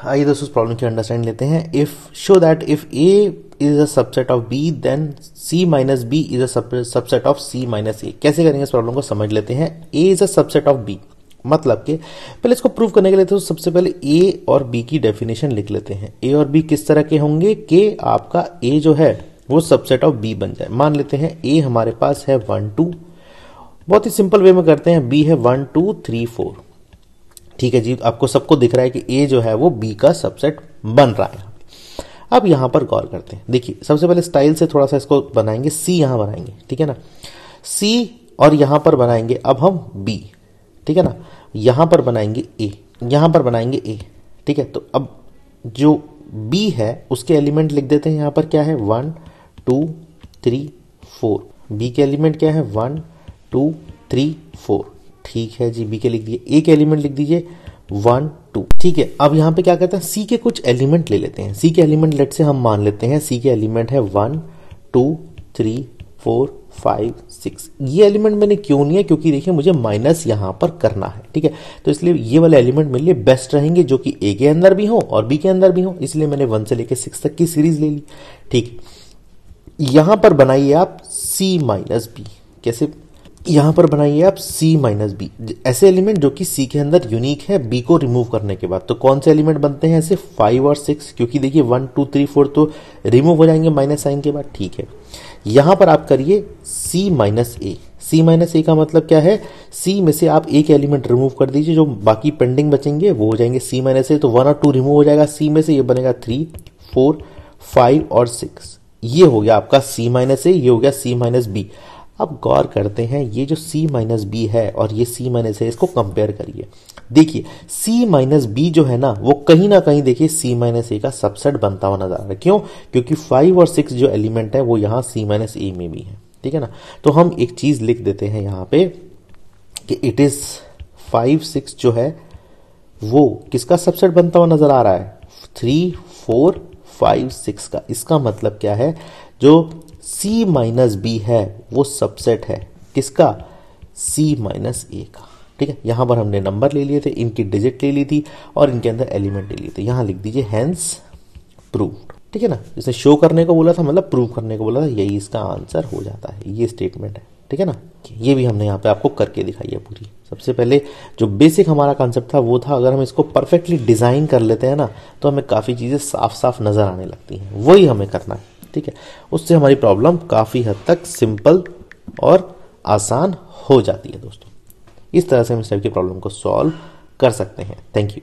आइए दोस्तों प्रॉब्लम की अंडरस्टैंड लेते हैं। If show that if A is a subset of B then C minus B is a subset of C minus A. कैसे करेंगे इस प्रॉब्लम को समझ लेते हैं। A is a subset of B मतलब कि पहले इसको प्रूव करने के लिए तो सबसे पहले ए और बी की डेफिनेशन लिख लेते हैं। ए और बी किस तरह के होंगे कि आपका ए जो है वो सबसेट ऑफ बी बन जाए। मान लेते हैं ए हमारे पास है 1 2, बहुत ही सिंपल वे में करते हैं। बी है 1 2 3 4। ठीक है जी, आपको सबको दिख रहा है कि ए जो है वो बी का सबसेट बन रहा है। अब यहां पर गौर करते हैं। देखिए सबसे पहले स्टाइल से थोड़ा सा इसको बनाएंगे। सी यहां बनाएंगे, ठीक है ना, सी और यहां पर बनाएंगे अब हम बी, ठीक है ना, यहां पर बनाएंगे ए, यहां पर बनाएंगे ए, ठीक है। तो अब जो बी है उसके एलिमेंट लिख देते हैं। यहां पर क्या है 1 2 3 4। बी के एलिमेंट क्या है 1 2 3 4। ठीक है जी, बी के लिख दिए। ए के एलिमेंट लिख दीजिए 1 2। ठीक है, अब यहां पे क्या कहते हैं सी के कुछ एलिमेंट ले लेते हैं। सी के एलिमेंट लेट से हम मान लेते हैं सी के एलिमेंट है 1 2 3 4 5 6। ये एलिमेंट मैंने क्यों नहीं है, क्योंकि देखिए मुझे माइनस यहां पर करना है, ठीक है। तो इसलिए ये वाले एलिमेंट मेरे लिए बेस्ट रहेंगे जो कि ए के अंदर भी हो और बी के अंदर भी हो। इसलिए मैंने 1 से लेकर 6 तक की सीरीज ले ली। ठीक, यहां पर बनाइए आप सी माइनस बी। कैसे, यहां पर बनाइए आप सी माइनस बी, ऐसे एलिमेंट जो कि सी के अंदर यूनिक है बी को रिमूव करने के बाद। तो कौन से एलिमेंट बनते हैं ऐसे 5 और 6, क्योंकि देखिए 1 2 3 4 तो रिमूव हो जाएंगे माइनस साइन के बाद। ठीक है, यहां पर आप करिए सी माइनस ए। सी माइनस ए का मतलब क्या है, सी में से आप ए के एलिमेंट रिमूव कर दीजिए, जो बाकी पेंडिंग बचेंगे वो हो जाएंगे सी माइनस ए। तो 1 और 2 रिमूव हो जाएगा सी में से, ये बनेगा 3 4 5 और 6। ये हो गया आपका सी माइनस ए, ये हो गया सी माइनस बी। अब गौर करते हैं ये जो C माइनस बी है और ये C माइनस है, इसको कंपेयर करिए। देखिए C माइनस बी जो है ना वो कहीं ना कहीं देखिए C माइनस ए का सबसेट बनता हुआ नजर आ रहा है। क्यों, क्योंकि 5 और 6 जो एलिमेंट है वो यहाँ C माइनस ए में भी है, ठीक है ना। तो हम एक चीज लिख देते हैं यहाँ पे कि इट इज 5 6 जो है वो किसका सबसेट बनता हुआ नजर आ रहा है, 3 4 5 6 का। इसका मतलब क्या है, जो C माइनस बी है वो सबसेट है किसका, C माइनस ए का। ठीक है, यहां पर हमने नंबर ले लिए थे, इनकी डिजिट ले ली थी और इनके अंदर एलिमेंट ले लिए थे। यहां लिख दीजिए हेंस प्रूव्ड, ठीक है ना। इसने शो करने को बोला था मतलब प्रूव करने को बोला था, यही इसका आंसर हो जाता है, ये स्टेटमेंट है, ठीक है ना। ये भी हमने यहाँ पे आपको करके दिखाई है पूरी। सबसे पहले जो बेसिक हमारा कॉन्सेप्ट था वो था, अगर हम इसको परफेक्टली डिजाइन कर लेते हैं ना तो हमें काफी चीजें साफ साफ नजर आने लगती हैं, वही हमें करना है, ठीक है। उससे हमारी प्रॉब्लम काफी हद तक सिंपल और आसान हो जाती है दोस्तों। इस तरह से हम इस टाइप की प्रॉब्लम को सॉल्व कर सकते हैं। Thank you.